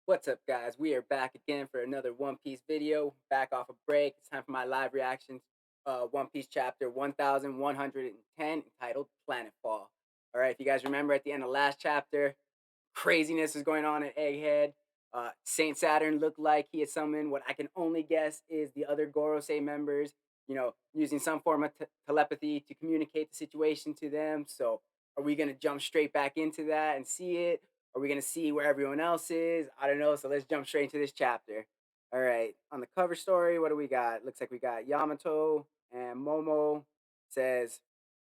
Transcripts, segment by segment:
What's up, guys? We are back again for another One Piece video. Back off a break. It's time for my live reactions. One Piece chapter 1110, entitled Planet Fall. All right, if you guys remember at the end of last chapter, craziness is going on at Egghead. Saint Saturn looked like he had summoned what I can only guess is the other Gorosei members, using some form of telepathy to communicate the situation to them. So, are we going to jump straight back into that and see it? Are we going to see where everyone else is? I don't know. So, let's jump straight into this chapter. All right. On the cover story, what do we got? Looks like we got Yamato and Momo. It says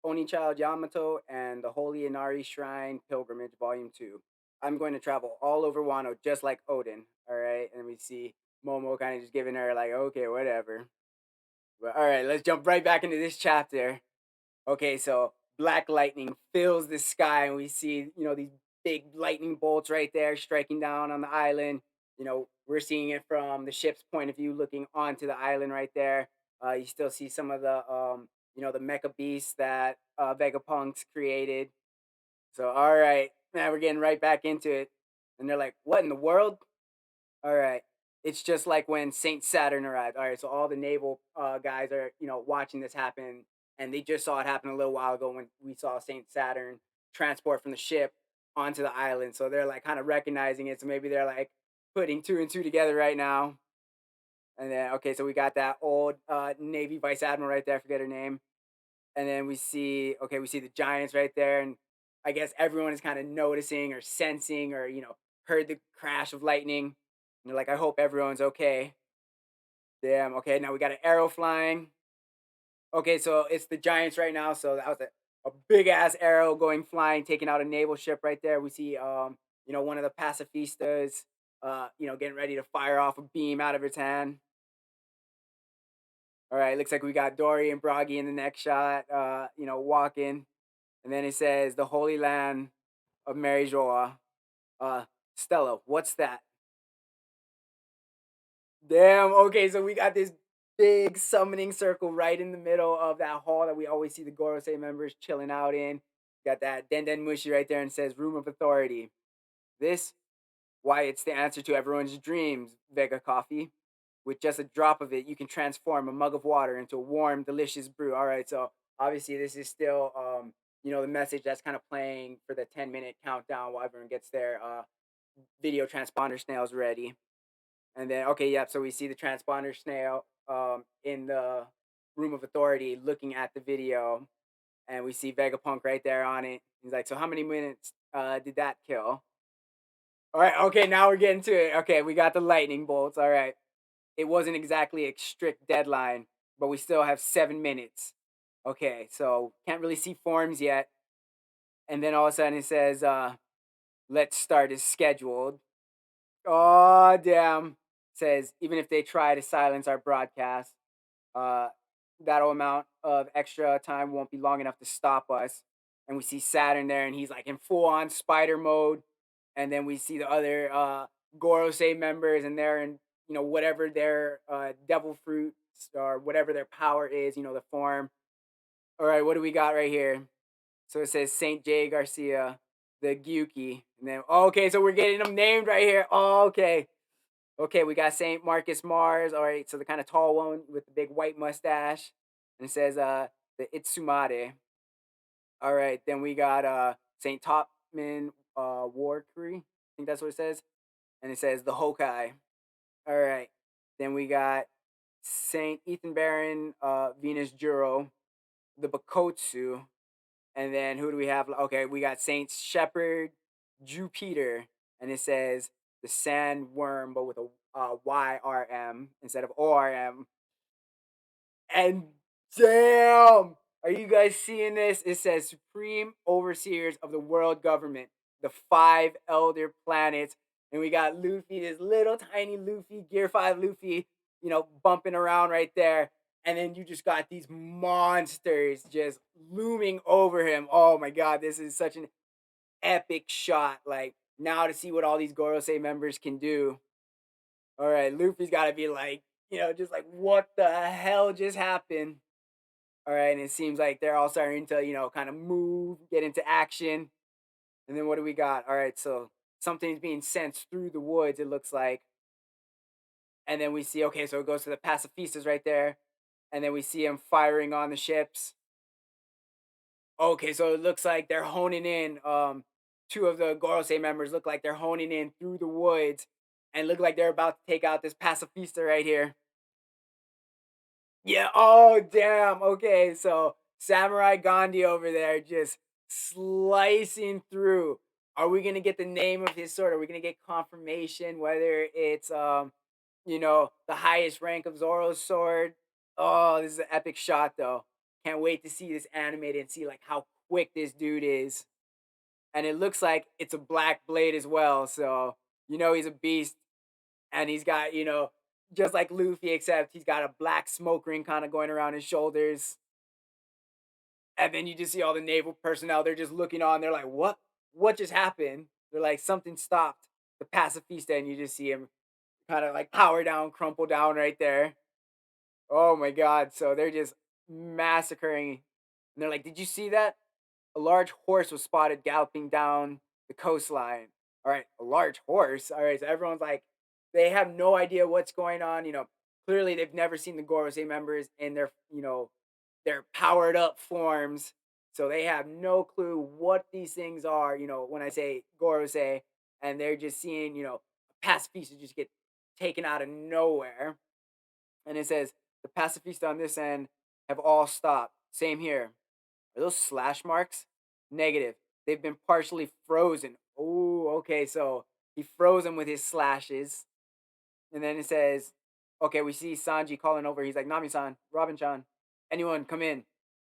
Oni Child Yamato and the Holy Inari Shrine Pilgrimage, Volume 2. I'm going to travel all over Wano just like Odin. All right. And we see Momo kind of just giving her, like, okay, whatever. But all right, let's jump right back into this chapter. Okay, so black lightning fills the sky, and we see, these big lightning bolts right there striking down on the island. We're seeing it from the ship's point of view, looking onto the island right there. You still see some of the mecha beasts that Vegapunks created. So, all right, now we're getting right back into it. And they're like, what in the world? All right. It's just like when Saint Saturn arrived. All right, so all the naval guys are, watching this happen, and they just saw it happen a little while ago when we saw Saint Saturn transport from the ship onto the island. So they're like kind of recognizing it. So maybe they're like putting two and two together right now. And then okay, so we got that old Navy Vice Admiral right there. I forget her name. And then we see the Giants right there, and I guess everyone is kind of noticing or sensing or heard the crash of lightning. And they're like, I hope everyone's okay. Damn. Okay, now we got an arrow flying. Okay, so it's the Giants right now. So that was a big ass arrow going flying, taking out a naval ship right there. We see one of the pacifistas getting ready to fire off a beam out of its hand. All right, looks like we got Dory and Broggy in the next shot, walking. And then it says the Holy Land of Mary Joa. Stella, what's that? Damn. Okay, so we got this big summoning circle right in the middle of that hall that we always see the Gorosei members chilling out in. Got that Den Mushi right there and says Room of Authority. This, why, it's the answer to everyone's dreams, Vega Coffee. With just a drop of it, you can transform a mug of water into a warm, delicious brew. All right, so obviously this is still, the message that's kind of playing for the 10-minute countdown while everyone gets their video transponder snails ready. And then, okay, yep. So we see the transponder snail in the room of authority looking at the video, and we see Vegapunk right there on it. He's like, "So how many minutes did that kill?" All right, okay, now we're getting to it. Okay, we got the lightning bolts. All right, it wasn't exactly a strict deadline, but we still have 7 minutes. Okay, so can't really see forms yet. And then all of a sudden it says, "Let's start as scheduled." Oh damn! Says even if they try to silence our broadcast, uh, that amount of extra time won't be long enough to stop us. And we see Saturn there, and he's like in full on spider mode. And then we see the other Gorosei members, and they're in whatever their devil fruit or whatever their power is, the form. All right, what do we got right here? So it says Saint J Garcia, the Gyuki, and then okay, so we're getting them named right here. Oh, okay. Okay, we got Saint Marcus Mars. All right, so the kind of tall one with the big white mustache, and it says the Itsumade. All right, then we got Saint Topman Warkri. I think that's what it says, and it says the Hokai. All right, then we got Saint Ethan Baron Venus Juro, the Bakotsu, and then who do we have? Okay, we got Saint Shepherd Jupiter, and it says the Sandworm, but with a YRM instead of ORM. And damn, are you guys seeing this? It says Supreme Overseers of the World Government, the 5 elder planets. And we got Luffy, this little tiny Luffy, Gear 5 Luffy, bumping around right there. And then you just got these monsters just looming over him. Oh my god, this is such an epic shot. Like, now to see what all these Gorosei members can do. All right, Luffy's got to be like, just like, what the hell just happened? All right, and it seems like they're all starting to, kind of move, get into action. And then what do we got? All right, so something's being sensed through the woods, it looks like. And then we see, okay, so it goes to the pacifistas right there. And then we see him firing on the ships. Okay, so it looks like they're honing in. Two of the Gorosei members look like they're honing in through the woods and look like they're about to take out this pacifista right here. Yeah. Oh, damn. Okay. So Samurai Gandhi over there just slicing through. Are we gonna get the name of his sword? Are we gonna get confirmation whether it's the highest rank of Zoro's sword? Oh, this is an epic shot though. Can't wait to see this animated and see like how quick this dude is. And it looks like it's a black blade as well. So he's a beast and he's got just like Luffy, except he's got a black smoke ring kind of going around his shoulders. And then you just see all the naval personnel. They're just looking on. They're like, "What? What just happened?" They're like, "Something stopped the pacifista," and you just see him kind of like power down, crumple down right there. Oh my god! So they're just massacring. And they're like, "Did you see that? A large horse was spotted galloping down the coastline." All right, a large horse. All right, so everyone's like, they have no idea what's going on. Clearly they've never seen the Gorosei members in their powered up forms, so they have no clue what these things are. When I say Gorosei, and they're just seeing pacifista just get taken out of nowhere, and it says the pacifista on this end have all stopped. Same here. Are those slash marks? Negative. They've been partially frozen. Oh, okay. So he froze them with his slashes. And then it says, okay, we see Sanji calling over. He's like, Nami-san, Robin-chan, anyone come in.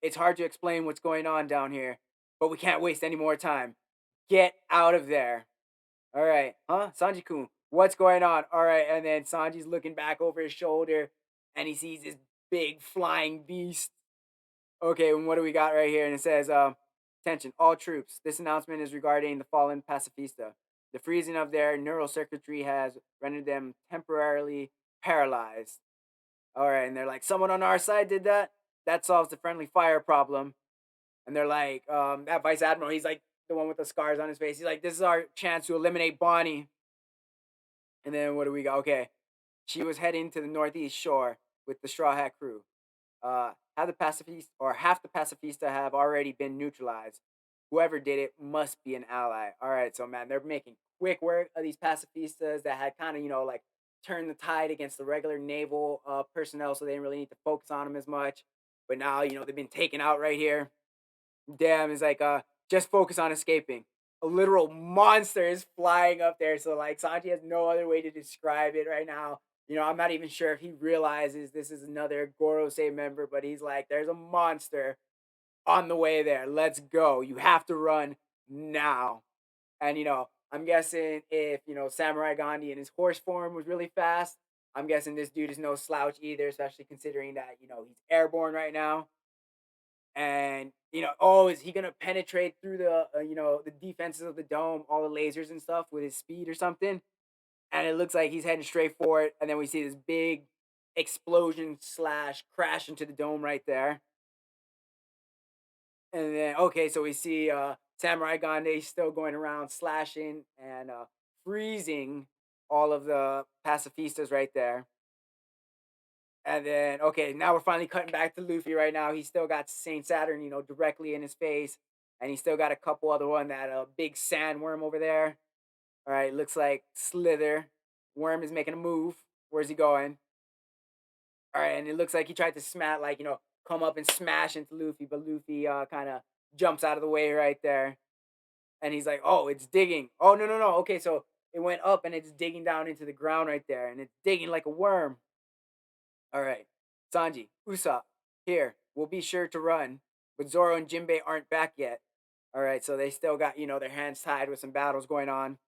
It's hard to explain what's going on down here, but we can't waste any more time. Get out of there. All right. Huh? Sanji-kun, what's going on? All right. And then Sanji's looking back over his shoulder and he sees this big flying beast. Okay, and what do we got right here? And it says, attention, all troops. This announcement is regarding the fallen pacifista. The freezing of their neural circuitry has rendered them temporarily paralyzed. All right, and they're like, someone on our side did that? That solves the friendly fire problem. And they're like, that vice admiral, he's like the one with the scars on his face. He's like, this is our chance to eliminate Bonnie. And then what do we got? Okay, she was heading to the northeast shore with the Straw Hat crew. Have the pacifist or half the pacifista have already been neutralized. Whoever did it must be an ally. All right, so man, they're making quick work of these pacifistas that had kind of like turned the tide against the regular naval personnel, so they didn't really need to focus on them as much. But now they've been taken out right here. Damn, it's like just focus on escaping. A literal monster is flying up there, so like Sanji has no other way to describe it right now. I'm not even sure if he realizes this is another Gorosei member, but he's like, there's a monster on the way there. Let's go. You have to run now. And I'm guessing if Samurai Gandhi in his horse form was really fast, I'm guessing this dude is no slouch either, especially considering that he's airborne right now. And oh, is he gonna penetrate through the defenses of the dome, all the lasers and stuff with his speed or something? And it looks like he's heading straight for it. And then we see this big explosion slash crash into the dome right there. And then okay, so we see Samurai Gandhi still going around slashing and freezing all of the pacifistas right there. And then okay, now we're finally cutting back to Luffy right now. He's still got Saint Saturn, directly in his face, and he's still got a couple other one that big sandworm over there. All right, looks like Slither. Worm is making a move. Where's he going? All right, and it looks like he tried to smash, like come up and smash into Luffy, but Luffy kind of jumps out of the way right there, and he's like, "Oh, it's digging. Oh no no no. Okay, so it went up and it's digging down into the ground right there, and it's digging like a worm." All right, Sanji, Usopp, here. We'll be sure to run, but Zoro and Jinbei aren't back yet. All right, so they still got their hands tied with some battles going on.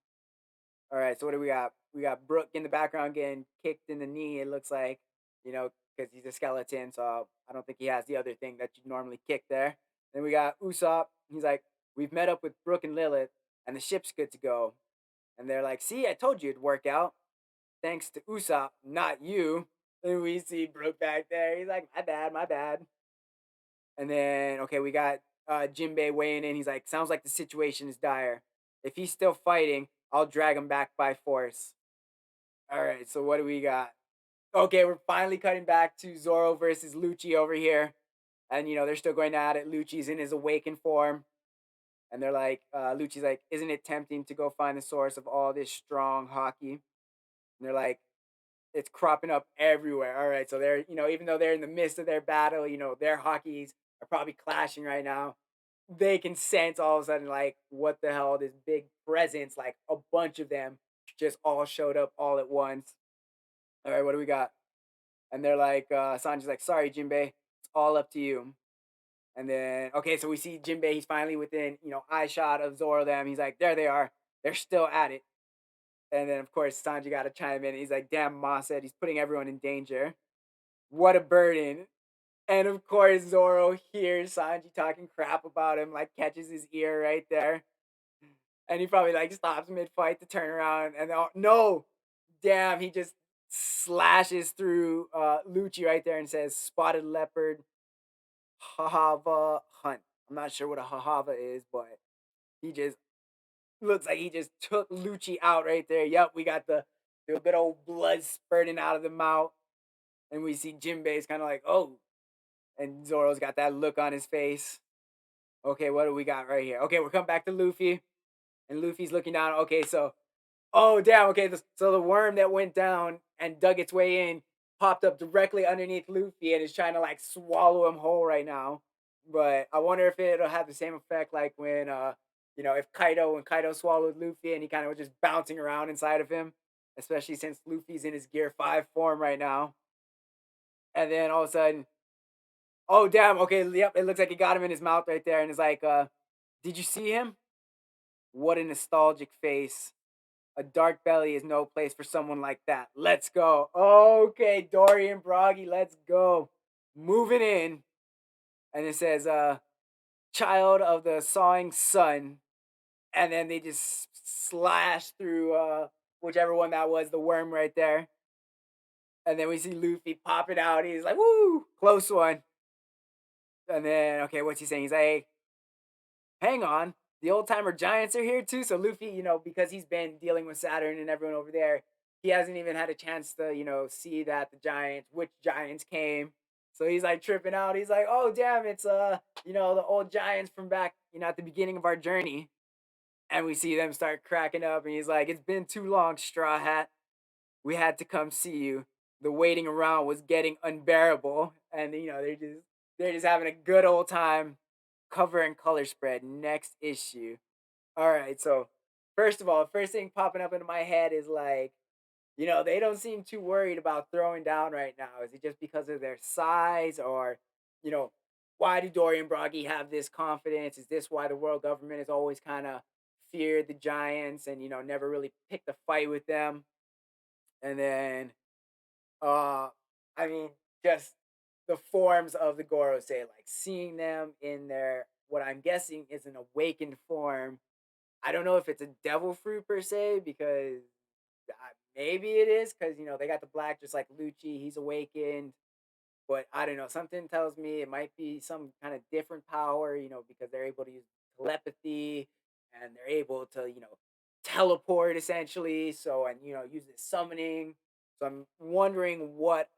All right, so what do we got? We got Brook in the background getting kicked in the knee. It looks like because he's a skeleton, so I don't think he has the other thing that you normally kick there. Then we got Usopp. He's like, "We've met up with Brook and Lilith, and the ship's good to go." And they're like, "See, I told you it'd work out. Thanks to Usopp, not you." And we see Brook back there. He's like, "My bad, my bad." And then okay, we got Jinbei weighing in. He's like, "Sounds like the situation is dire. If he's still fighting, I'll drag him back by force. All right, so what do we got? Okay, we're finally cutting back to Zoro versus Lucci over here. And, they're still going at it. Lucci's in his awakened form. And they're like, Lucci's like, isn't it tempting to go find the source of all this strong hockey? And they're like, it's cropping up everywhere. All right, so they're, even though they're in the midst of their battle, their hockeys are probably clashing right now. They can sense all of a sudden, like, what the hell, this big presence, like a bunch of them just all showed up all at once. All right, what do we got? And they're like, Sanji's like, sorry, Jinbei, it's all up to you. And then, okay, so we see Jinbei, he's finally within, eye shot of Zoro them. He's like, there they are. They're still at it. And then, of course, Sanji got to chime in. He's like, damn, Ma said he's putting everyone in danger. What a burden. And of course, Zoro hears Sanji talking crap about him, like catches his ear right there. And he probably like stops mid fight to turn around. And no, damn, he just slashes through Lucci right there and says, spotted leopard, Hahava hunt. I'm not sure what a Hahava is, but he just looks like he just took Lucci out right there. Yep, we got the good old blood spurting out of the mouth. And we see Jinbei's kind of like, oh. And Zoro's got that look on his face. Okay, what do we got right here? Okay, we're coming back to Luffy. And Luffy's looking down. Okay, so, oh, damn. Okay, so the worm that went down and dug its way in popped up directly underneath Luffy and is trying to like swallow him whole right now. But I wonder if it'll have the same effect like when, if when Kaido swallowed Luffy and he kind of was just bouncing around inside of him, especially since Luffy's in his Gear 5 form right now. And then all of a sudden, oh damn, okay, yep, it looks like he got him in his mouth right there, and it's like, did you see him? What a nostalgic face. A dark belly is no place for someone like that. Let's go. Okay, Dorian Broggy, let's go. Moving in. And it says, child of the sawing sun. And then they just slash through whichever one that was, the worm right there. And then we see Luffy popping out. He's like, woo, close one. And then, okay, what's he saying? He's like, hang on, the old timer giants are here too. So Luffy, because he's been dealing with Saturn and everyone over there, he hasn't even had a chance to, see that which giants came. So he's like tripping out. He's like, oh damn, it's the old giants from back, at the beginning of our journey. And we see them start cracking up, and he's like, it's been too long, Straw Hat. We had to come see you. The waiting around was getting unbearable. And they're just having a good old time. Cover and color spread. Next issue. All right. So first of all, first thing popping up into my head is like, they don't seem too worried about throwing down right now. Is it just because of their size, or, you know, why do Dory and Broggy have this confidence? Is this why the world government has always kind of feared the giants and never really picked a fight with them? And then uh, I mean, just the forms of the Gorosei, like seeing them in their what I'm guessing is an awakened form. I don't know if it's a devil fruit per se, because maybe it is, because they got the black just like Lucci, he's awakened. But I don't know. Something tells me it might be some kind of different power, because they're able to use telepathy and they're able to, teleport essentially. So, and, use this summoning. So I'm wondering what,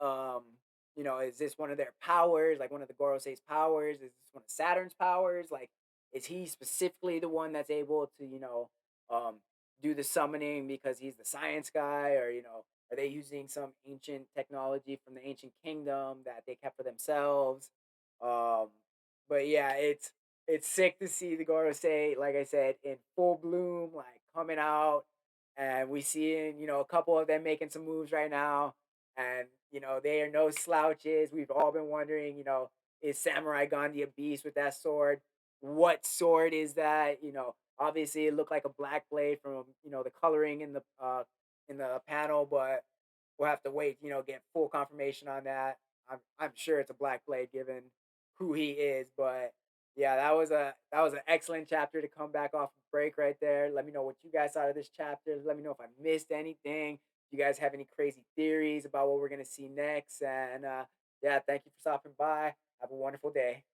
is this one of their powers, like one of the Gorosei's powers? Is this one of Saturn's powers? Like, is he specifically the one that's able to, do the summoning because he's the science guy, or, are they using some ancient technology from the ancient kingdom that they kept for themselves? Um, but yeah, it's sick to see the Gorosei, like I said, in full bloom, like coming out, and we see a couple of them making some moves right now, and they are no slouches. We've all been wondering, is Samurai Gandhi a beast with that sword? What sword is that? Obviously it looked like a black blade from the coloring in the panel, but we'll have to wait, get full confirmation on that. I'm sure it's a black blade given who he is, but yeah, that was an excellent chapter to come back off of break right there. Let me know what you guys thought of this chapter. Let me know if I missed anything. You guys have any crazy theories about what we're gonna see next? And yeah, thank you for stopping by. Have a wonderful day.